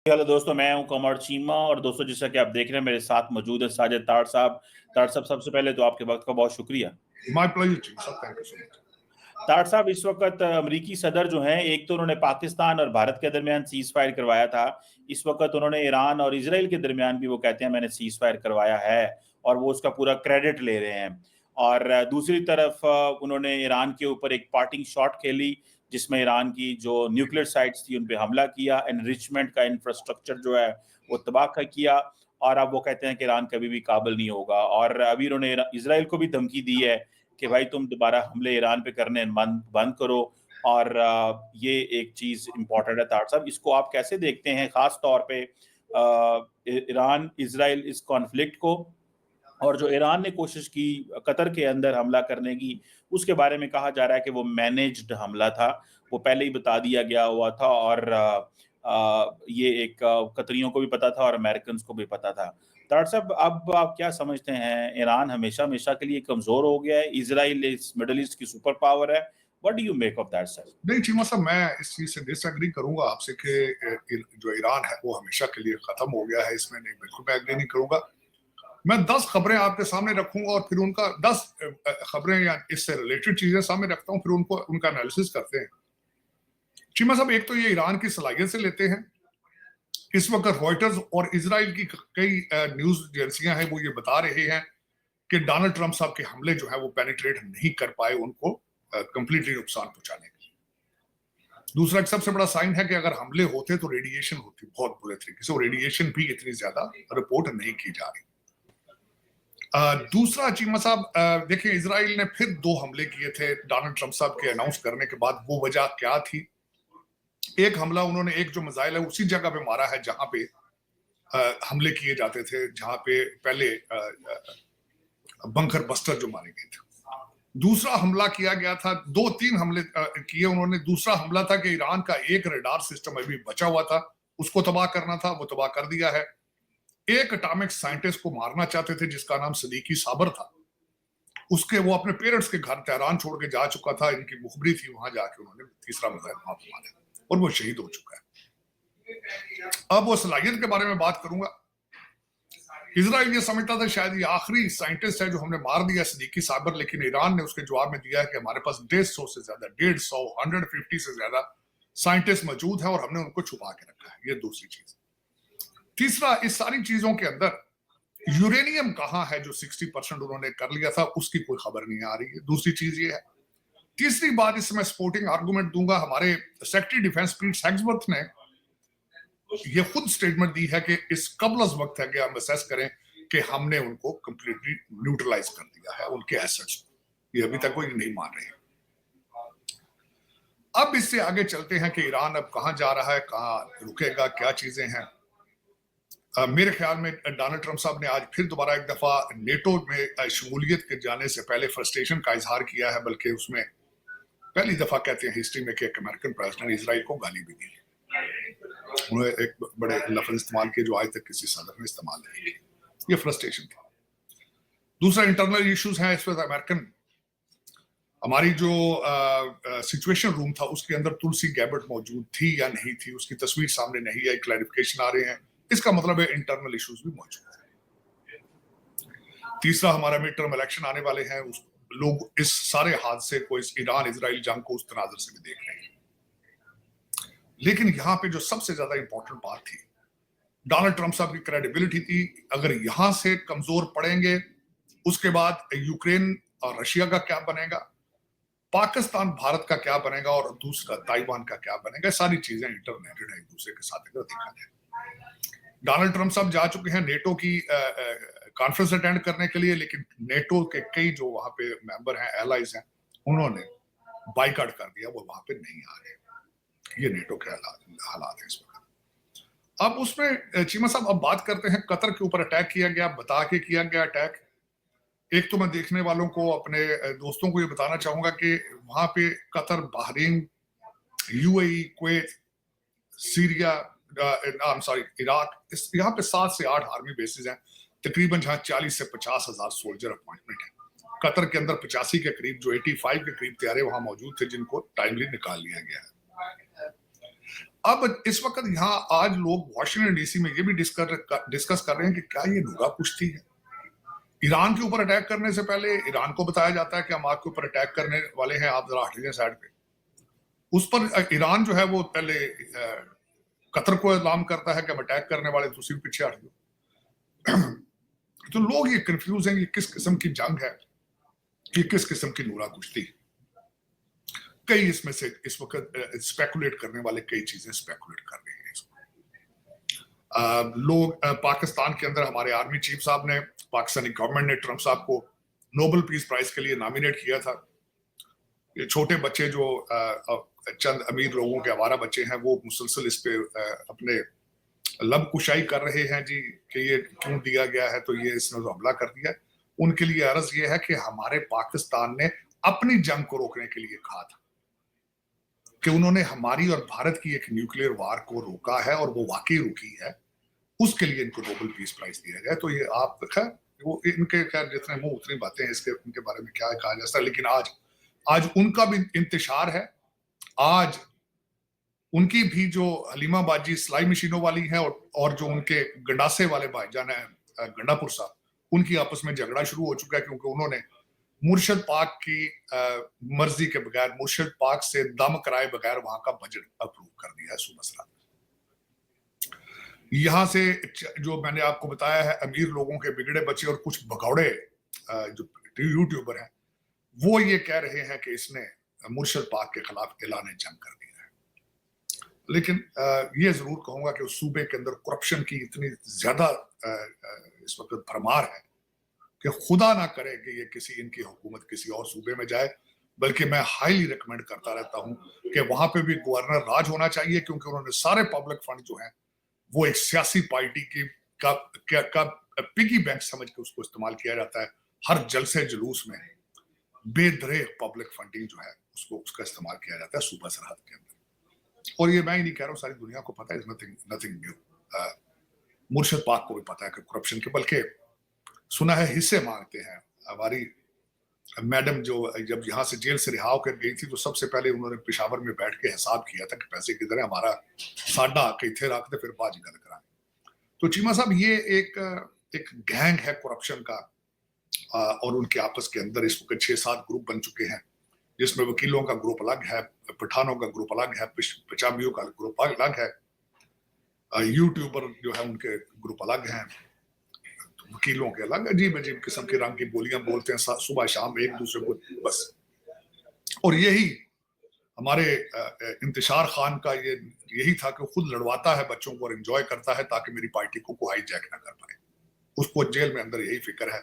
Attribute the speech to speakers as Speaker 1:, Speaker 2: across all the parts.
Speaker 1: Hello दोस्तों, मैं हूं कमर चीमा और दोस्तों जैसा कि आप देख रहे हैं मेरे साथ मौजूद है साजिद ताड़ साहब। ताड़ साहब, सबसे पहले तो आपके वक्त का बहुत शुक्रिया।
Speaker 2: My pleasure, Chief. Thank you so much.
Speaker 1: ताड़ साहब, इस वक्त अमेरिकी सदर जो हैं, एक तो उन्होंने पाकिस्तान और भारत के दरमियान सीज फायर करवाया था। इस वक्त उन्होंने ईरान और इसराइल के दरमियान भी वो कहते हैं मैंने सीज फायर करवाया है और वो उसका पूरा क्रेडिट ले रहे हैं। और दूसरी तरफ उन्होंने ईरान के ऊपर एक पार्टिंग शॉट खेली जिसमें ईरान की जो न्यूक्लियर साइट्स थी उन पे हमला किया, एनरिचमेंट का इंफ्रास्ट्रक्चर जो है वो तबाह किया। और अब वो कहते हैं कि ईरान कभी भी काबिल नहीं होगा। और अभी उन्होंने इसराइल को भी धमकी दी है कि भाई तुम दोबारा हमले ईरान पे करने बंद करो। और ये एक चीज इंपॉर्टेंट है तार साहब, इसको आप कैसे देखते हैं, खास तौर पे ईरान इसराइल इस कॉन्फ्लिक्ट को, और जो ईरान ने कोशिश की कतर के अंदर हमला करने की, उसके बारे में कहा जा रहा है कि वो मैनेज्ड हमला था, वो पहले ही बता दिया गया हुआ था और ये एक कतरियों को भी पता था और अमेरिकन को भी पता था। तार साहब, अब आप क्या समझते हैं, ईरान हमेशा हमेशा के लिए कमजोर हो गया है, इसराइल इस मिडिल ईस्ट की सुपर पावर है, what do you make of that sir?
Speaker 2: नहीं चीमा साहब, मैं इस चीज से डिसएग्री करूंगा आपसे कि जो ईरान है वो हमेशा के लिए खत्म हो गया है, इसमें नहीं, बिल्कुल मैं एग्री नहीं करूंगा। मैं 10 खबरें आपके सामने रखूंगा और फिर उनका 10 खबरें या इससे रिलेटेड चीजें सामने रखता हूं, फिर उनको उनका एनालिसिस करते हैं। चीमा साहब, एक तो ये ईरान की सलाहियत से लेते हैं। इस वक्त रॉयटर्स और इजराइल की कई न्यूज एजेंसियां हैं वो ये बता रहे हैं कि डोनाल्ड ट्रंप साहब के हमले जो है वो पेनिट्रेट नहीं कर पाए उनको कंप्लीटली नुकसान पहुंचाने के लिए। दूसरा एक सबसे बड़ा साइन है कि अगर हमले होते तो रेडिएशन होती बहुत बुरे तरीके से, और रेडिएशन भी इतनी ज्यादा रिपोर्ट नहीं की जा रही। दूसरा चीमा साहब, देखिए इजराइल ने फिर 2 हमले किए थे डोनाल्ड ट्रंप साहब के अनाउंस करने के बाद। वो वजह क्या थी? एक हमला उन्होंने एक जो मिसाइल है उसी जगह पे मारा है जहां पे हमले किए जाते थे, जहां पे पहले बंकर बस्टर जो मारे गए थे। दूसरा हमला किया गया था, 2-3 हमले किए उन्होंने। दूसरा हमला था कि ईरान का एक रडार सिस्टम अभी बचा हुआ था, उसको तबाह करना था, वो तबाह कर दिया है। एक एटॉमिक साइंटिस्ट को मारना चाहते थे जिसका नाम सदीकी साबर था, उसके वो अपने पेरेंट्स के घर तेहरान छोड़ के जा चुका था, इनकी मुखबरी थी, वहां जाके उन्होंने तीसरा मिसाइल वहां पर मारा और वो शहीद हो चुका है। अब वो सलाहियत के बारे में बात करूंगा। इजराइल ये समझता था शायद ये आखिरी साइंटिस्ट है जो हमने मार दिया सदीकी साबर, लेकिन ईरान ने उसके जवाब में दिया है कि हमारे पास 150 से ज्यादा 150 से ज्यादा साइंटिस्ट मौजूद है और हमने उनको छुपा के रखा है। ये दूसरी चीज। तीसरा, इस सारी चीजों के अंदर यूरेनियम कहाँ है जो 60% उन्होंने कर लिया था, उसकी कोई खबर नहीं आ रही है। दूसरी चीज ये है। तीसरी बात, इसमें सपोर्टिंग आर्गुमेंट दूंगा। हमारे सेक्रेटरी डिफेंस पीट हेग्सवर्थ ने ये खुद स्टेटमेंट दी है कि इस कबलस वक्त है कि हम असेस करें कि हमने उनको कंप्लीटली न्यूट्रलाइज कर दिया है, उनके एसेट्स। ये अभी तक कोई नहीं मान रहे हैं। अब इससे आगे चलते हैं कि ईरान अब कहां जा रहा है, कहां रुकेगा, क्या चीजें हैं। मेरे ख्याल में डोनाल्ड ट्रंप साहब ने आज फिर दोबारा एक दफा नेटो में शमूलियत के जाने से पहले फ्रस्ट्रेशन का इजहार किया है, बल्कि उसमें पहली दफा कहते हैं हिस्ट्री में कि एक अमेरिकन प्रेसिडेंट इजराइल को गाली भी दी। उन्होंने एक बड़े लफ्ज इस्तेमाल किए जो आज तक किसी सदर ने इस्तेमाल नहीं किए। ये फ्रस्ट्रेशन था। दूसरा, इंटरनल इश्यूज हैं इस वक्त अमेरिकन। हमारी जो सिचुएशन रूम था उसके अंदर तुलसी गैबर्ट मौजूद थी या नहीं थी, उसकी तस्वीर सामने नहीं आई, क्लैरिफिकेशन आ रहे हैं। इसका मतलब है इंटरनल इश्यूज भी मौजूद है। तीसरा, हमारा मिड टर्म इलेक्शन आने वाले हैं। लोग इस सारे हादसे को, इस ईरान इजराइल जंग को उस तनाजर से भी देख रहे हैं। लेकिन यहां पे जो सबसे ज्यादा इंपॉर्टेंट बात थी, डोनाल्ड ट्रंप साहब की क्रेडिबिलिटी थी। अगर यहां से कमजोर पड़ेंगे, उसके बाद यूक्रेन और रशिया का क्या बनेगा, पाकिस्तान भारत का क्या बनेगा, और दूसरा ताइवान का क्या बनेगा। सारी चीजें इंटरनेटेड है एक दूसरे के साथ अगर देखा जाए। डोनाल्ड ट्रंप साहब जा चुके हैं नेटो की कॉन्फ्रेंस अटेंड करने के लिए, लेकिन नेटो के कई जो वहां पे मेंबर हैं, एलाइज हैं, उन्होंने बाइकआउट कर दिया, वो वहां पे नहीं आ रहे। ये नेटो के हालात है इस वक्त। अब उसमें चीमा साहब अब बात करते हैं कतर के ऊपर अटैक किया गया, बता के किया गया अटैक। एक तो मैं देखने वालों को, अपने दोस्तों को ये बताना चाहूंगा कि वहां पे Qatar, Bahrain, UAE, Kuwait, Syria, Iraq, यहाँ पे 7 से 8 आर्मी बेसिस हैं तकरीबन, जहां 40 से 50 हजार सोल्जर अपॉइंटमेंट है। कतर के अंदर 85 के करीब, जो 85 के करीब तैयारे वहां मौजूद थे, जिनको टाइमली निकाल लिया गया है। اب اس وقت یہاں آج لوگ واشنگٹن ڈی سی میں یہ بھی ڈسکس کر رہے ہیں کہ کیا یہ نورا کشتی ہے. ایران کے اوپر اٹیک کرنے سے پہلے ایران کو بتایا جاتا ہے کہ ہم آپ کے اوپر اٹیک کرنے والے ہیں, آپ ذرا ہٹ جائیں سائڈ پہ. اس پر ایران جو ہے وہ پہلے قطر کو اعلان کرتا ہے کہ ہم اٹیک کرنے والے, دوسری پیچھے ہٹ جاؤ. تو لوگ یہ کنفیوز ہیں یہ کس قسم کی جنگ ہے, یہ کس قسم کی نورا کشتی. کئی اس میں سے اس وقت اسپیکولیٹ کرنے والے کئی چیزیں اسپیکولیٹ کر رہے ہیں. لوگ پاکستان کے اندر ہمارے آرمی چیف صاحب نے, پاکستانی گورنمنٹ نے ٹرمپ صاحب کو نوبل پیس پرائز کے لیے نامینیٹ کیا تھا. یہ چھوٹے بچے جو چند امیر لوگوں کے آوارہ بچے ہیں وہ مسلسل اس پہ اپنے لب کشائی کر رہے ہیں جی کہ یہ کیوں دیا گیا ہے, تو یہ اس نے تو حملہ کر دیا. ان کے لیے عرض یہ ہے کہ ہمارے پاکستان نے اپنی جنگ کو روکنے کے لیے کہا تھا کہ انہوں نے ہماری اور بھارت کی ایک نیوکلیئر وار کو روکا ہے اور وہ واقعی رکی ہے, اس کے لیے ان کو نوبل پیس پرائز دیا گیا. تو یہ آپ خیر وہ ان کے خیر جتنے منہ اتنی باتیں ہیں اس کے ان کے بارے میں کیا کہا جا سکتا ہے. لیکن آج ان کا بھی انتشار ہے. آج ان کی بھی جو حلیمہ باجی سلائی مشینوں والی ہیں اور جو ان کے گنڈاسے والے بھائی جان ہیں گنڈا پور صاحب, ان کی آپس میں جھگڑا شروع ہو چکا ہے کیونکہ انہوں نے مرشد پاک کی مرضی کے بغیر, مرشد پاک سے دم کرائے بغیر وہاں کا بجٹ اپروو کر دیا ہے صوبہ سرحد. یہاں سے جو میں نے آپ کو بتایا ہے امیر لوگوں کے بگڑے بچے اور کچھ بگوڑے جو یوٹیوبر ہیں وہ یہ کہہ رہے ہیں کہ اس نے مرشد پاک کے خلاف اعلان جنگ کر دیا ہے. لیکن یہ ضرور کہوں گا کہ اس صوبے کے اندر کرپشن کی اتنی زیادہ اس وقت بھرمار ہے کہ خدا نہ کرے کہ یہ کسی ان کی حکومت کسی اور صوبے میں جائے, بلکہ میں ہائیلی ریکمینڈ کرتا رہتا ہوں کہ وہاں پہ بھی گورنر راج ہونا چاہیے, کیونکہ انہوں نے سارے پبلک فنڈ جو ہیں وہ ایک سیاسی پارٹی کی کا پگی بینک سمجھ کے اس کو استعمال کیا جاتا ہے. ہر جلسے جلوس میں بے دریغ پبلک فنڈنگ جو ہے اس کا استعمال کیا جاتا ہے صوبہ سرحد کے اندر. اور یہ میں ہی نہیں کہہ رہا ہوں, ساری دنیا کو پتا ہے, نتھنگ نیو. مرشد پاک کو بھی پتا ہے کہ کرپشن کے, بلکہ سنا ہے حصے مانگتے ہیں. ہماری میڈم جو جب یہاں سے جیل سے رہا ہو کر گئی تھی تو سب سے پہلے انہوں نے پشاور میں بیٹھ کے حساب کیا تھا کہ پیسے کدھر ہیں, ہمارا ساڈا کئی تھے رکھتے پھر باج گل کرائیں. تو چیمہ صاحب یہ ایک گینگ ہے کرپشن کا, اور ان کے آپس کے اندر اس وقت 6-7 گروپ بن چکے ہیں, جس میں وکیلوں کا گروپ الگ ہے, پٹھانوں کا گروپ الگ ہے, پنجابیوں کا گروپ الگ ہے, یوٹیوبر جو ہے ان کے گروپ الگ ہیں, وکیلوں کے الگ عجیب عجیب قسم کے رنگ کی بولیاں بولتے ہیں صبح شام ایک دوسرے کو بس. اور یہی ہمارے انتشار خان کا یہی تھا کہ خود لڑواتا ہے بچوں کو اور انجوائے کرتا ہے تاکہ میری پارٹی کو کوئی ہائی جیک نہ کر پائے. اس کو جیل میں اندر یہی فکر ہے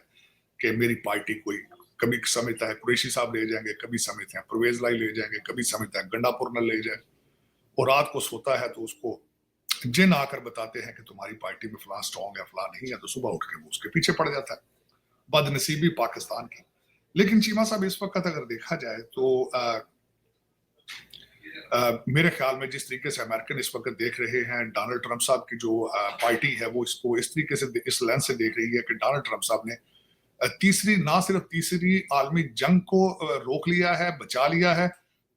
Speaker 2: کہ میری پارٹی کوئی کبھی سمجھتا ہے قریشی صاحب لے جائیں گے, کبھی سمجھتے ہیں پرویز لائی لے جائیں گے, کبھی سمجھتا ہے گنڈا پور نہ لے جائیں, اور رات کو سوتا ہے تو اس کو جن آ کر بتاتے ہیں کہ تمہاری پارٹی میں فلاں سٹرونگ ہے فلاں نہیں ہے, تو صبح اٹھ کے وہ اس کے پیچھے پڑ جاتا ہے. بد نصیبی پاکستان کی. لیکن چیمہ صاحب اس وقت اگر دیکھا جائے تو میرے خیال میں جس طریقے سے امریکن اس وقت دیکھ رہے ہیں ڈونلڈ ٹرمپ صاحب کی جو پارٹی ہے وہ اس کو اس طریقے سے اس لینس سے دیکھ رہی ہے کہ ڈونلڈ ٹرمپ صاحب نے نہ صرف تیسری عالمی جنگ کو روک لیا ہے, بچا لیا ہے,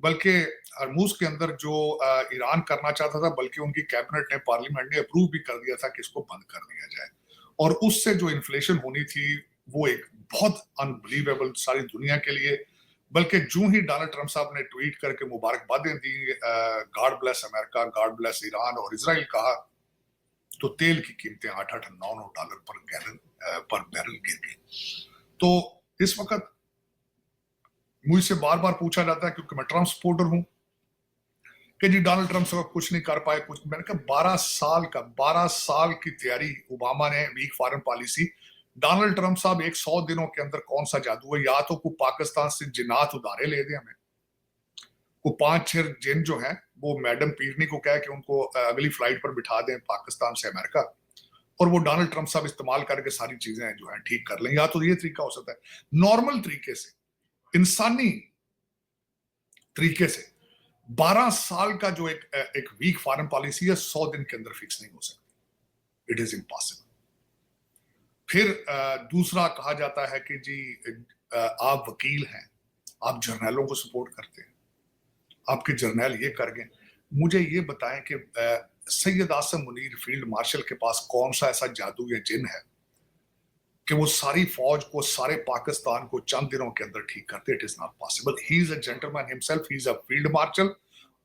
Speaker 2: بلکہ ہرموز کے اندر جو ایران کرنا چاہتا تھا بلکہ ان کی کیبنٹ نے, پارلیمنٹ نے اپروو بھی کر دیا تھا کہ اس کو بند کر دیا جائے. اور اس سے جو انفلیشن ہونی تھی وہ ایک بہت انبلیویبل ساری دنیا کے لیے, بلکہ جو ہی ڈونلڈ ٹرمپ صاحب نے ٹویٹ کر کے مبارکبادیں دی, گاڈ بلیس امریکہ, گاڈ بلیس ایران اور اسرائیل کہا, تو تیل کی قیمتیں $8-9 پر بیرل گر گئی. تو اس وقت مجھ سے بار بار پوچھا جاتا ہے کیونکہ میں ٹرمپ سپورٹر ہوں کہ جی ڈونلڈ ٹرمپ صاحب کچھ نہیں کر پائے کچھ. میں نے کہا 12 سال کی تیاری, اوباما نے weak foreign policy, Donald Trump صاحب 100 دنوں کے اندر کون سا جادو ہے, یا تو کوئی پاکستان سے جنات ادارے لے دیں ہمیں, کو 5-6 جن جو ہیں وہ میڈم پیرنی کو کہہ کہ ان کو اگلی فلائٹ پر بٹھا دیں پاکستان سے امریکہ, اور وہ ڈونلڈ ٹرمپ صاحب استعمال کر کے ساری چیزیں جو ہیں ٹھیک کر لیں. یا تو یہ طریقہ ہو سکتا ہے نارمل طریقے سے, انسانی طریقے سے. 12 سال کا جو ایک ویک فارن پالیسی ہے 100 دن کے اندر فکس نہیں ہو سکتی. It is impossible. پھر دوسرا کہا جاتا ہے کہ جی آپ وکیل ہیں, آپ جرنیلوں کو سپورٹ کرتے ہیں, آپ کے جرنیل یہ کر گئے. मुझे ये बताएं कि सैयद आसिम मुनीर फील्ड मार्शल के पास कौन सा ऐसा जादू या जिन है कि वो सारी फौज को, सारे पाकिस्तान को चंद दिनों के अंदर ठीक करते? It is not possible. He is a gentleman himself, he is a field marshal.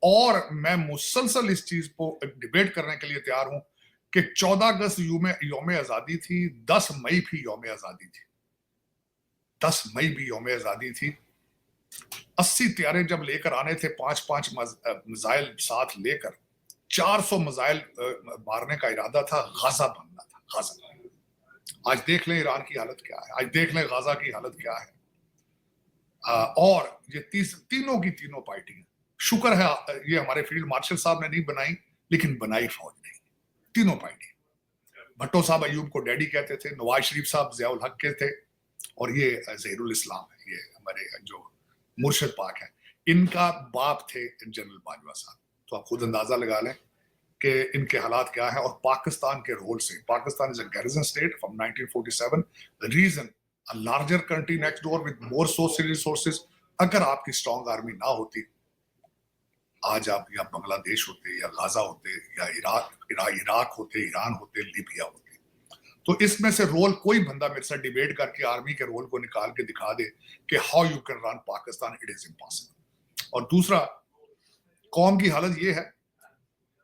Speaker 2: और मैं मुसलसल इस चीज को डिबेट करने के लिए तैयार हूं कि 14 अगस्त यौम आजादी थी, 10 मई भी यौम आजादी थी, 10 मई भी यौम आजादी थी. 80 त्यारे जब लेकर आने थे, 5-5 मिसाइल साथ लेकर, 400 मिसाइल मारने का इरादा था, गाजा बनना था, गाजा. आज देख लें ईरान की हालत क्या है, आज देख लें गाजा की हालत क्या है. और ये तीनों की तीनों पार्टियां, शुक्र है ये हमारे फील्ड मार्शल साहब ने नहीं बनाई, लेकिन बनाई फौज ने, तीनों पार्टी. भट्टो साहब अयूब को डैडी कहते थे, नवाज शरीफ साहब जियाउल हक के थे, और ये ज़हीरुल इस्लाम है, ये हमारे जो मुर्शिद पाक है, इनका बाप थे जनरल बाजवा साहब. तो आप खुद अंदाजा लगा लें कि इनके हालात क्या है. और पाकिस्तान के रोल से, Pakistan is a garrison state from 1947. The reason a larger country next door with more social resources. अगर आपकी स्ट्रॉन्ग आर्मी ना होती, आज आप या बांग्लादेश होते, या गाजा होते, या इराक होते, ईरान होते, लीबिया होते. तो इसमें से रोल कोई बंदा मेरे साथ डिबेट करके आर्मी के रोल को निकाल के दिखा दे कि how you can run Pakistan, it is impossible. और दूसरा, कौम की हालत ये है,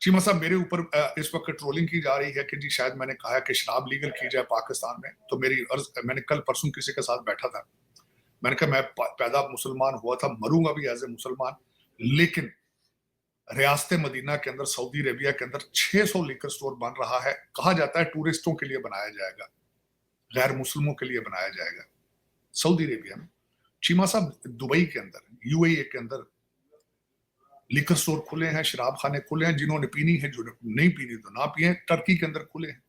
Speaker 2: चीमा साहब मेरे ऊपर इस वक्त ट्रोलिंग की जा रही है कि जी शायद मैंने कहा है कि शराब लीगल की जाए पाकिस्तान में. तो मैंने कल परसों किसी के साथ बैठा था, मैंने कहा मैं पैदा मुसलमान हुआ था, मरूंगा भी एज ए मुसलमान, लेकिन रियासत मदीना के अंदर, सऊदी अरेबिया के अंदर 600 लीकर स्टोर बन रहा है. कहा जाता है टूरिस्टों के लिए बनाया जाएगा, गैर मुस्लिमों के लिए बनाया जाएगा सऊदी अरेबिया में. चीमा साहब दुबई के अंदर, यूएई के अंदर लिकर स्टोर खुले हैं, शराब खाने खुले हैं, जिन्होंने पीनी है, जो नहीं पीनी तो ना पिए. टर्की के अंदर खुले हैं,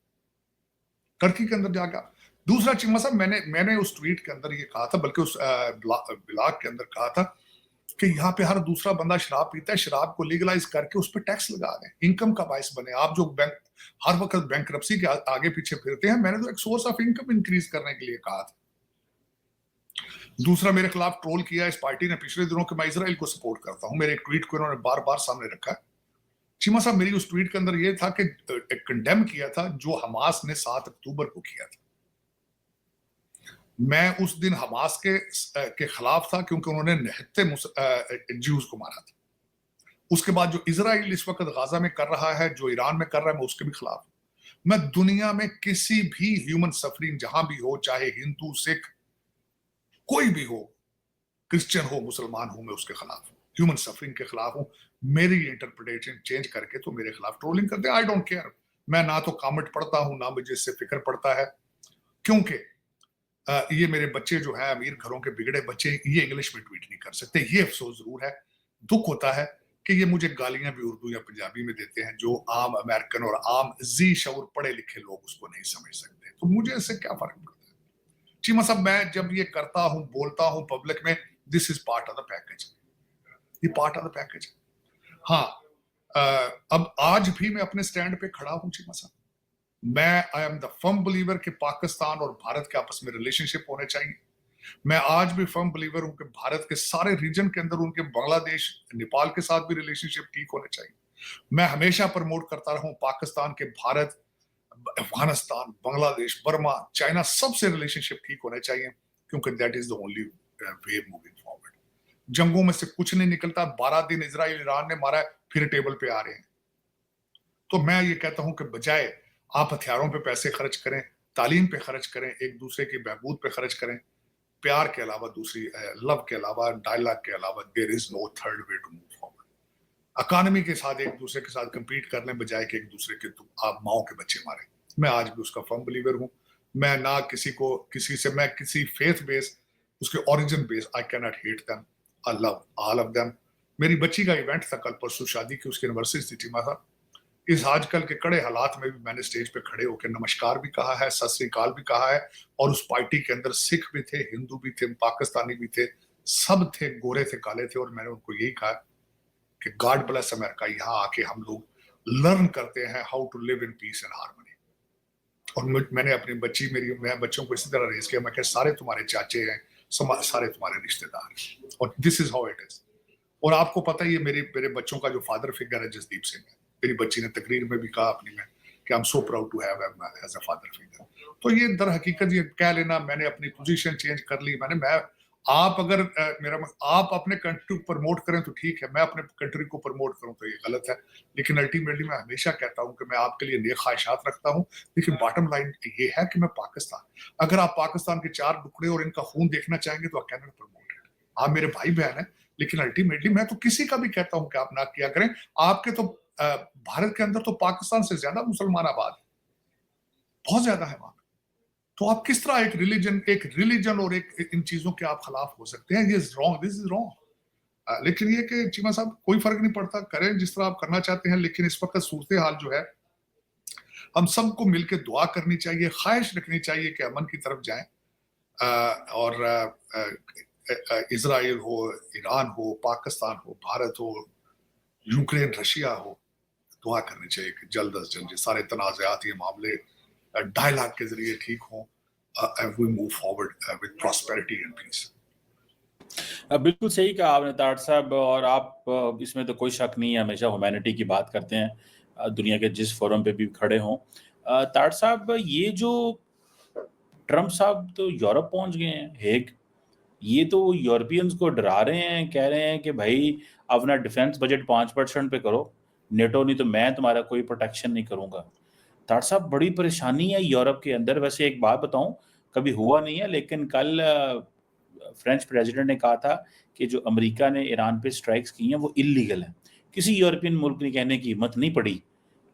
Speaker 2: टर्की के अंदर जाकर. दूसरा चीमा साहब, मैंने उस ट्वीट के अंदर ये कहा था, बल्कि उस ब्लॉग के अंदर कहा था कि यहाँ पे हर दूसरा बंदा शराब पीता है, शराब को लीगलाइज करके उस पर टैक्स लगा दें, इनकम का बायस बने. आप जो बैंक हर वक्त बैंकरप्सी के आगे पीछे फिरते हैं, मैंने तो एक सोर्स ऑफ इनकम इंक्रीज करने के लिए कहा था. दूसरा, मेरे खिलाफ ट्रोल किया इस पार्टी ने पिछले दिनों कि मैं इजराइल को सपोर्ट करता हूं. मेरे एक ट्वीट को इन्होंने बार बार सामने रखा है. चीमा साहब, मेरी उस ट्वीट के अंदर ये था कि कंडेम किया था जो हमास ने 7 अक्टूबर को किया था. मैं उस दिन हमास के खिलाफ था क्योंकि उन्होंने निहत्ते ज्यूज को मारा था. उसके बाद जो इजराइल इस वक्त गाजा में कर रहा है, जो ईरान में कर रहा है, मैं उसके भी खिलाफ हूं. मैं दुनिया में किसी भी ह्यूमन सफरिंग जहां भी हो, चाहे हिंदू, सिख, कोई भी हो, क्रिश्चियन हो, मुसलमान हो, मैं उसके खिलाफ हूं, ह्यूमन सफरिंग के खिलाफ हूं. मेरी इंटरप्रिटेशन चेंज करके तो मेरे खिलाफ ट्रोलिंग करते हैं, आई डोंट केयर. मैं ना तो कमेंट पढ़ता हूं, ना मुझे इससे फिक्र पड़ता है, क्योंकि ये मेरे बच्चे जो है, अमीर घरों के बिगड़े बच्चे, ये इंग्लिश में ट्वीट नहीं कर सकते. ये अफसोस जरूर है, दुख होता है कि ये मुझे गालियां भी उर्दू या पंजाबी में देते हैं, जो आम अमेरिकन और आम जी शऊर पढ़े लिखे लोग उसको नहीं समझ सकते. तो मुझे इससे क्या फर्क पड़ता है. चीमा साहब, मैं जब ये करता हूं, बोलता हूं पब्लिक में, this is part of the package, ये पार्ट ऑफ द पैकेज. हाँ, अब आज भी मैं अपने स्टैंड पे खड़ा हूं चीमा साहब. मैं I am the firm believer कि पाकिस्तान और भारत के आपस में रिलेशनशिप होने चाहिए. मैं आज भी फर्म बिलीवर हूं कि भारत के सारे रीजन के अंदर उनके बांग्लादेश, नेपाल के साथ भी रिलेशनशिप ठीक होने चाहिए. मैं हमेशा प्रमोट करता रहूं पाकिस्तान के भारत, अफगानिस्तान, बांग्लादेश, बर्मा, चाइना, सबसे रिलेशनशिप ठीक होने चाहिए, क्योंकि that is the only way moving forward. जंगों में से कुछ नहीं निकलता. 12 दिन इजराइल ईरान ने मारा है, फिर टेबल पे आ रहे हैं. तो मैं ये कहता हूं कि बजाय आप हथियारों पे पैसे खर्च करें, तालीम पे खर्च करें, एक दूसरे की बहबूद पे खर्च करें, प्यार के अलावा, दूसरी लव के अलावा, डायलॉग के अलावा, there is no third way to move forward. Economy के साथ एक दूसरे के साथ कंपीट करने बजाय कि एक दूसरे के आप माओ के बच्चे मारे. मैं आज भी उसका फर्म बिलीवर हूं. मैं ना किसी से मैं किसी फेथ बेस, उसके origin base, I can not hate them, I love all of them. मेरी बच्ची का इवेंट था कल परसों, शादी की, उसकी एनिवर्सरी थी चीमा साहब. इस आजकल के कड़े हालात में भी मैंने स्टेज पे खड़े होकर नमस्कार भी कहा है, सत श्री अकाल भी कहा है. और उस पार्टी के अंदर सिख भी थे, हिंदू भी थे, पाकिस्तानी भी थे, सब थे, गोरे थे, काले थे. और मैंने उनको यही कहा कि गॉड ब्लेस अमेरिका. यहाँ आके हम लोग लर्न करते हैं how to live in peace and harmony. और मैंने अपनी मैं बच्चों को इसी तरह रेज किया. मैं कहा सारे तुम्हारे चाचे हैं, सारे तुम्हारे रिश्तेदार हैं, और this is how it is. اور آپ کو پتہ ہی ہے میرے بچوں کا جو فادر فگر ہے جسدیپ سنگھ ہے. میری بچی نے تقریر میں بھی کہا اپنی میں کہ I'm so proud to have him as a father figure. تو یہ در حقیقت یہ کہہ لینا میں نے اپنی پوزیشن چینج کر لی, آپ اگر آپ اپنے کنٹری کو پروموٹ کریں تو ٹھیک ہے, میں اپنے کنٹری کو پروموٹ کروں تو یہ غلط ہے. لیکن الٹیمیٹلی میں ہمیشہ کہتا ہوں کہ میں آپ کے لیے نیک خواہشات رکھتا ہوں, لیکن باٹم لائن یہ ہے کہ میں پاکستان, اگر آپ پاکستان کے 4 ٹکڑے اور ان کا خون دیکھنا چاہیں گے تو آپ کینٹ پروموٹ ہے. آپ میرے بھائی بہن ہیں, لیکن الٹیمیٹلی میں تو کسی کا بھی کہتا ہوں کہ آپ نہ کیا کریں. آپ کے تو بھارت کے اندر تو پاکستان سے زیادہ مسلمان آباد ہیں, بہت زیادہ ہے وہاں. تو آپ کس طرح ایک ریلیجن اور ایک ان چیزوں کے آپ خلاف ہو سکتے ہیں؟ یہ دس از رانگ. لیکن یہ کہ چیمہ صاحب کوئی فرق نہیں پڑتا, کریں جس طرح آپ کرنا چاہتے ہیں, لیکن اس وقت صورتحال جو ہے ہم سب کو مل کے دعا کرنی چاہیے, خواہش رکھنی چاہیے کہ امن کی طرف جائیں. اور اسرائیل ہو, ایران ہو, پاکستان ہو, بھارت ہو, یوکرین, رشیا ہو, دعا کرنی چاہیے کہ جلد از جلد یہ سارے تنازعات, یہ معاملے ڈائلاگ کے ذریعے ٹھیک ہوں, and we move forward with prosperity and peace.
Speaker 1: بالکل صحیح کہا آپ نے طاہر صاحب, اور آپ اس میں تو کوئی شک نہیں ہے, ہمیشہ ہیومینٹی کی بات کرتے ہیں دنیا کے جس فورم پہ بھی کھڑے ہوں. طاہر صاحب یہ جو ٹرمپ صاحب تو یورپ پہنچ گئے ہیں, ہیگ, یہ تو یورپینز کو ڈرا رہے ہیں, کہہ رہے ہیں کہ بھائی اپنا ڈیفنس بجٹ 5% پہ کرو, نیٹو نہیں تو میں تمہارا کوئی پروٹیکشن نہیں کروں گا. طاہر صاحب بڑی پریشانی ہے یورپ کے اندر. ویسے ایک بات بتاؤں, کبھی ہوا نہیں ہے, لیکن کل فرینچ پریزیڈنٹ نے کہا تھا کہ جو امریکہ نے ایران پہ سٹرائکس کی ہیں وہ اللیگل ہیں. کسی یورپین ملک نے کہنے کی ہمت نہیں پڑی,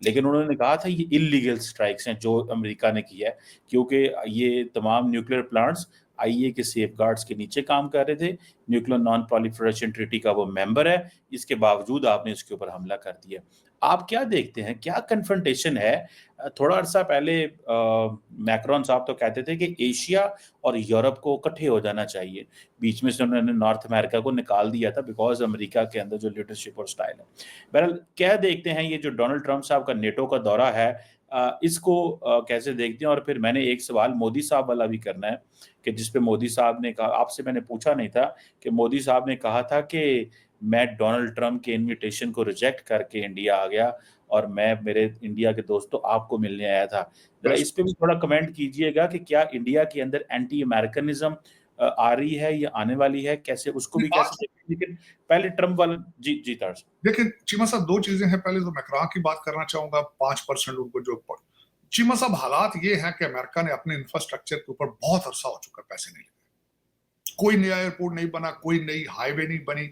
Speaker 1: لیکن انہوں نے کہا تھا یہ اللیگل سٹرائکس ہیں جو امریکہ نے کی ہے, کیونکہ یہ تمام نیوکلیر پلانٹس آئی اے کے سیف گارڈز کے نیچے کام کر رہے تھے. نیوکلیر نان پرولیفریشن ٹریٹی کا وہ ممبر ہے, اس کے باوجود آپ نے اس کے اوپر حملہ کر دیا. آپ کیا دیکھتے ہیں, کیا کنفرنٹیشن ہے؟ تھوڑا عرصہ پہلے میکرون صاحب تو کہتے تھے کہ ایشیا اور یورپ کو اکٹھے ہو جانا چاہیے, بیچ میں سے انہوں نے نارتھ امریکہ کو نکال دیا تھا بیکاز امریکہ کے اندر جو لیڈرشپ اور سٹائل ہے. بہرحال کیا دیکھتے ہیں یہ جو ڈونلڈ ٹرمپ صاحب کا نیٹو کا دورہ ہے, اس کو کیسے دیکھتے ہیں؟ اور پھر میں نے ایک سوال مودی صاحب والا بھی کرنا ہے کہ جس پہ مودی صاحب نے کہا, آپ سے میں نے پوچھا نہیں تھا, کہ مودی صاحب نے کہا تھا کہ میں ڈونلڈ ٹرمپ کے انویٹیشن کو ریجیکٹ کر کے انڈیا آ گیا اور میں میرے انڈیا کے دوستوں آپ کو ملنے آیا تھا. ذرا اس پہ بھی تھوڑا کمنٹ کیجئے گا کہ کیا انڈیا کے اندر اینٹی امریکنزم آ رہی ہے یا آنے والی ہے, کیسے اس کو بھی کیسے دیکھیں؟ لیکن پہلے ٹرمپ والا جی طاہر صاحب.
Speaker 2: دیکھیں چیمہ صاحب, 2 چیزیں ہیں. پہلے تو میں کراں کی بات کرنا چاہوں گا, 5% ان کو جو چیمہ صاحب حالات یہ ہیں کہ امریکہ نے اپنے انفراسٹرکچر کے اوپر بہت عرصہ ہو چکا پیسے نہیں لگے, کوئی نیا ایئرپورٹ نہیں بنا, کوئی نئی ہائی وے نہیں بنی.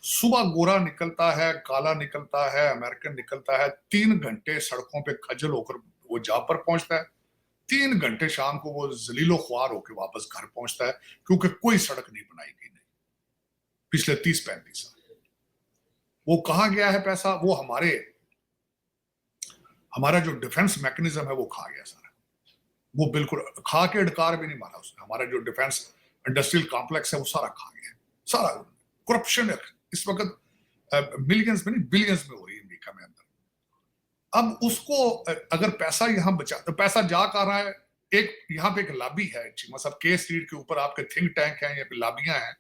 Speaker 2: صبح گورا نکلتا ہے, کالا نکلتا ہے, امریکن نکلتا ہے, 3 گھنٹے سڑکوں پہ کھجل ہو کر وہ جا پر پہنچتا ہے, 3 گھنٹے شام کو وہ ذلیل و خوار ہو کے واپس گھر پہنچتا ہے, کیونکہ کوئی سڑک نہیں بنائی گئی نہیں پچھلے 30-35 سال. وہ کہاں گیا ہے پیسہ؟ وہ ہمارا جو ڈیفنس میکنزم ہے وہ کھا گیا سارا, وہ بالکل کھا کے ڈکار بھی نہیں مارا اس نے. ہمارا جو ڈیفنس انڈسٹریل کمپلیکس ہے وہ سارا کھا گیا, سارا کرپشن اس وقت ملینز میں نہیں بلینز میں ہو رہی ہے امریکہ میں اندر. اب اس کو اگر پیسہ یہاں بچا, پیسہ جا کر رہا ہے, ایک یہاں پہ ایک لابی ہے چیمہ صاحب, کے اسٹریٹ کے اوپر آپ کے تھنک ٹینک ہیں یا لابیاں ہیں,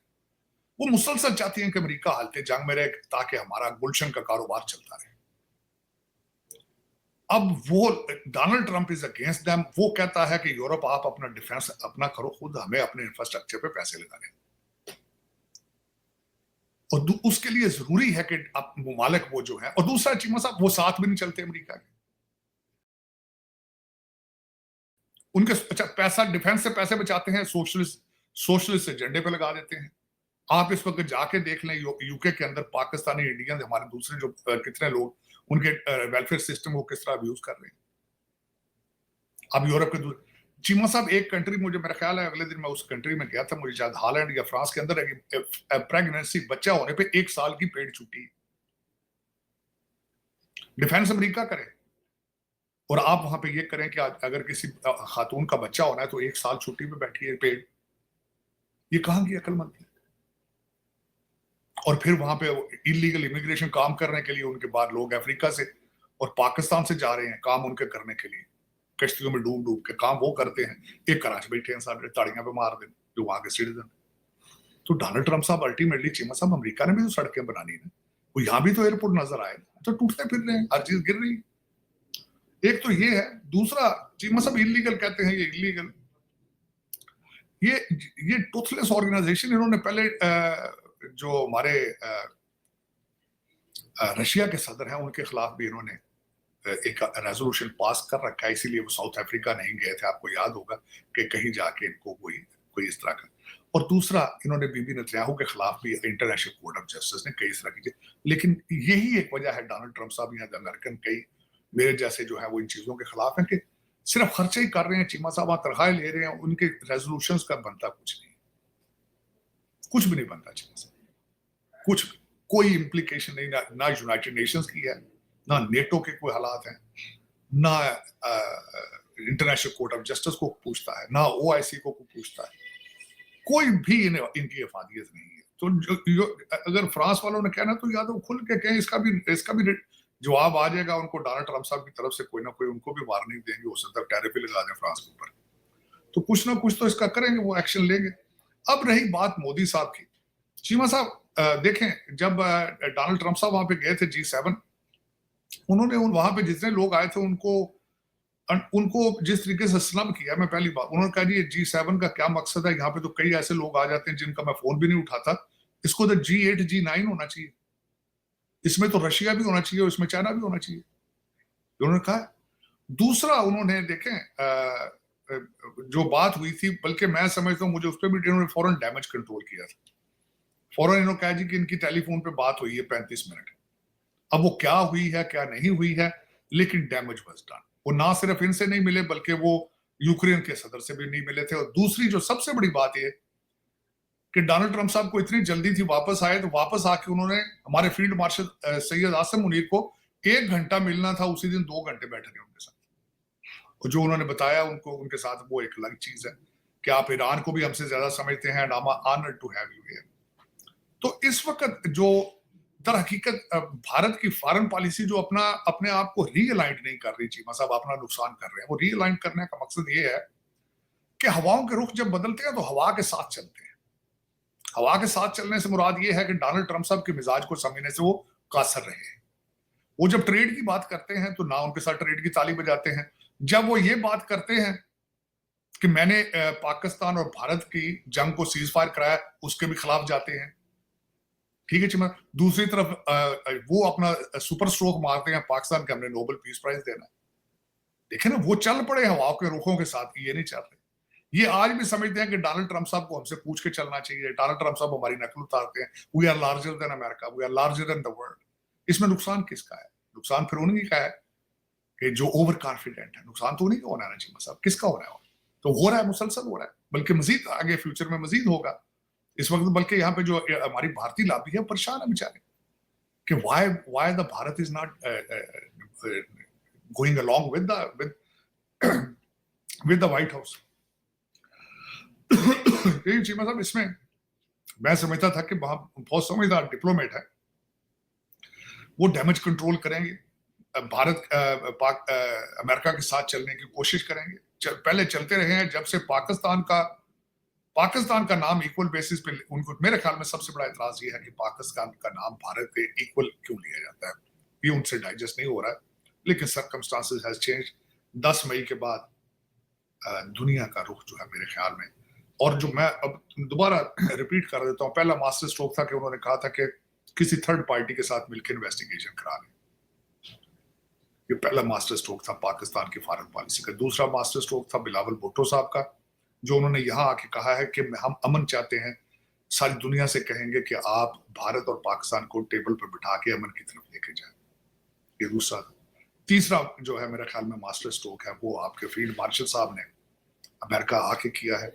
Speaker 2: وہ مسلسل چاہتی ہیں کہ امریکہ حالت جنگ میں رہے تاکہ ہمارا گلشن کا کاروبار چلتا رہے. اب وہ Donald Trump is against them, وہ کہتا ہے کہ یورپ آپ اپنا ڈیفنس اپنا کرو خود, ہمیں اپنے انفراسٹرکچر پہ پیسے لگانے. اور اس کے لیے ضروری ہے کہ ممالک وہ جو ہیں, اور دوسرا چیمہ صاحب وہ ساتھ بھی نہیں چلتے امریکہ کے, ان کے پیسہ ڈیفنس سے پیسے بچاتے ہیں, سوشلسٹ ایجنڈے پہ لگا دیتے ہیں. آپ اس وقت جا کے دیکھ لیں یو کے اندر پاکستانی انڈین ہمارے دوسرے جو کتنے لوگ ان کے ویلفیئر سسٹم کو کس طرح ابیوز کر رہے ہیں. اب یورپ کے چیمہ صاحب ایک کنٹری, مجھے میرا خیال ہے اگلے دن میں اس کنٹری میں گیا تھا, مجھے شاید ہالینڈ یا فرانس کے اندر پریگننسی بچہ ہونے پہ 1 سال کی پیڈ چھٹی. ڈیفنس امریکہ کرے, اور آپ وہاں پہ یہ کریں کہ اگر کسی خاتون کا بچہ ہونا ہے تو 1 سال چھٹی پہ بیٹھی ہے پیڈ. یہ کہاں کی عقل مندی؟ اور پھر وہاں پہ انلیگل امیگریشن کام کرنے کے لیے ان کے بعد لوگ افریقہ سے اور پاکستان سے جا رہے ہیں کام ان کے کرنے کے لیے, کشتیوں میں ڈوب کے کام وہ کرتے ہیں. ایک کراچی بیٹھے ہیں سارے تاڑیاں پہ مار دیں جو وہاں کے سٹیزن. तो डोनाल्ड ट्रंप साहब अल्टीमेटली चीमा साहब अमेरिका ने भी तो सड़कें बनानी है, वो यहाँ भी तो एयरपोर्ट नजर आए, तो टूटते फिर रहे हैं, हर चीज गिर रही है। एक तो ये है, दूसरा चीमा साहब इलीगल कहते हैं, ये इलीगल, ये टूथलेस ऑर्गेनाइजेशन इन्होंने पहले जो हमारे रशिया के सदर हैं उनके खिलाफ भी इन्होंने एक रेजोल्यूशन पास कर रखा है, इसीलिए वो साउथ अफ्रीका नहीं गए थे, आपको याद होगा कि कहीं जाके इनको कोई इस तरह का। और दूसरा इन्होंने बीबी नेतन्याहू के खिलाफ भी इंटरनेशनल कोर्ट ऑफ जस्टिस ने कई इस तरह की, लेकिन यही एक वजह है डोनाल्ड ट्रंप साहब या अमेरिकन कई मेरे जैसे जो है वो इन चीजों के खिलाफ है कि सिर्फ खर्चे ही कर रहे हैं, चीमा साहब तनख्वाह ले रहे हैं, उनके रेजोल्यूशंस का बनता कुछ नहीं, कुछ भी नहीं बनता चीमा साहब, कुछ भी, कोई इम्प्लीकेशन नहीं, ना यूनाइटेड नेशंस की है, ना नेटो के कोई हालात हैं, ना इंटरनेशनल कोर्ट ऑफ जस्टिस को पूछता है, ना ओआईसी को पूछता है, कोई भी इनकी अफादियत नहीं है। तो अगर फ्रांस वालों ने कहना तो या तो खुल के कहें, इसका भी जवाब आ जाएगा उनको डोनाल्ड ट्रंप साहब की तरफ से, कोई ना कोई उनको भी वार्निंग देंगे, हो सकता है टैरिफ लगा दें फ्रांस के ऊपर, तो कुछ ना कुछ तो इसका करेंगे, वो एक्शन लेंगे। अब रही बात मोदी साहब की, चीमा साहब देखें जब डोनाल्ड ट्रंप साहब वहां पे गए थे G7, उन्होंने वहां पे जितने लोग आए थे उनको जिस तरीके से स्नब किया, मैं पहली बात उन्होंने कहा जी G7 का क्या मकसद है, यहाँ पे तो कई ऐसे लोग आ जाते हैं जिनका मैं फोन भी नहीं उठाता, इसको तो G8 G9 होना चाहिए, इसमें तो रशिया भी होना चाहिए और इसमें चाइना भी होना चाहिए, उन्होंने कहा। दूसरा उन्होंने देखें जो बात हुई थी, बल्कि मैं समझता हूँ मुझे उस पर भी इन्होंने फौरन डैमेज कंट्रोल किया था, फौरन इन्होंने कहा जी कि इनकी टेलीफोन पे बात हुई है 35 मिनट, अब वो क्या हुई है क्या नहीं हुई है, लेकिन डैमेज वाज डन। वो ना सिर्फ इनसे नहीं मिले बल्कि वो यूक्रेन के सदर से भी नहीं मिले थे। और दूसरी जो सबसे बड़ी बात ये कि डोनाल्ड ट्रंप साहब को इतनी जल्दी थी वापस आए, तो वापस आके उन्होंने हमारे फील्ड मार्शल सैयद आसिम मुनीर को 1 घंटा मिलना था, उसी दिन 2 घंटे बैठे थे उनके साथ, और जो उन्होंने बताया उनको उनके साथ वो एक अलग चीज है कि आप ईरान को भी हमसे ज्यादा समझते हैं, and I am honoured to have you here. तो इस वक्त जो दर हकीकत भारत की फॉरेन पॉलिसी जो अपने आप को रीअलाइन नहीं कर रही, चीमा साहब अपना नुकसान कर रहे हैं। वो रीअलाइन करने का मकसद ये है कि हवाओं के रुख जब बदलते हैं तो हवा के साथ चलते हैं। हवा के साथ चलने से मुराद ये है कि डोनाल्ड ट्रंप साहब के मिजाज को समझने से वो कासर रहे हैं। वो जब ट्रेड की बात करते हैं तो ना उनके साथ ट्रेड की ताली बजाते हैं, जब वो ये बात करते हैं कि मैंने पाकिस्तान और भारत की जंग को सीज फायर कराया, उसके भी खिलाफ जाते हैं। ठीक है चीमा, दूसरी तरफ वो अपना सुपर स्ट्रोक मारते हैं पाकिस्तान के, हमने नोबेल पीस प्राइज देना है। देखे ना, वो चल पड़े हवाओं के रुखों के साथ, ये नहीं चाहते। ये आज भी समझते हैं कि डोनाल्ड ट्रंप साहब को हमसे पूछ के चलना चाहिए, डोनाल्ड ट्रंप साहब हमारी नकल उतारते हैं, we are larger than America, we are larger than the world. इसमें नुकसान किसका है? नुकसान फिर उन्हीं का है कि जो ओवर कॉन्फिडेंट है। नुकसान तो उन्हीं का होना है चीमा साहब, किसका हो रहा है? तो हो रहा है, मुसलसल हो रहा है, बल्कि मजीद आगे फ्यूचर में मजीद होगा इस वक्त। बल्कि यहाँ पे जो हमारी भारतीय लॉबी है परेशान है बेचारे कि why the Bharat is not going along with the white house. Cheema साहब, इसमें मैं समझता था कि बहुत समझदार डिप्लोमेट है, वो डैमेज कंट्रोल करेंगे, भारत अमेरिका के साथ चलने की कोशिश करेंगे। पहले चलते रहे हैं, जब से पाकिस्तान का नाम इक्वल बेसिस पे उनको, मेरे ख्याल में सबसे बड़ा इतराज ये है कि पाकिस्तान का नाम भारत पे इक्वल क्यों लिया जाता है, ये उनसे डाइजेस्ट नहीं हो रहा है। लेकिन सर्कमस्टांसेस हैज चेंज। 10 मई के बाद दुनिया का रुख जो है मेरे ख्याल में, और जो मैं अब दोबारा रिपीट कर देता हूँ, पहला मास्टर स्ट्रोक था कि उन्होंने कहा था कि किसी थर्ड पार्टी के साथ मिलकर इन्वेस्टिगेशन करा लें। ये पहला मास्टर स्ट्रोक था पाकिस्तान की फॉरेन पॉलिसी का। दूसरा मास्टर स्ट्रोक था बिलावल भुट्टो साहब का, जो उन्होंने यहाँ आके कहा है कि हम अमन चाहते हैं, सारी दुनिया से कहेंगे कि आप भारत और पाकिस्तान को टेबल पर बिठा के अमन की तरफ लेके जाएं। ये दूसरा। तीसरा जो है मेरे ख्याल में मास्टर स्ट्रोक है, वो आपके फील्ड मार्शल साहब ने अमेरिका आके किया है।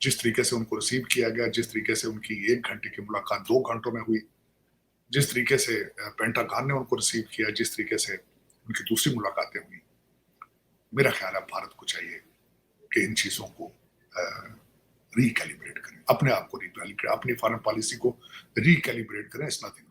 Speaker 2: जिस तरीके से उनको रिसीव किया गया, जिस तरीके से उनकी 1 घंटे की मुलाकात 2 घंटों में हुई, जिस तरीके से पेंटागन ने उनको रिसीव किया, जिस तरीके से उनकी दूसरी मुलाकातें हुई, मेरा ख्याल है भारत को चाहिए कि इन चीजों को रिकैलिब्रेट करें, अपने आप को रिकैलिब्रेट, अपनी फॉरेन पॉलिसी को रिकैलिब्रेट करें। It's nothing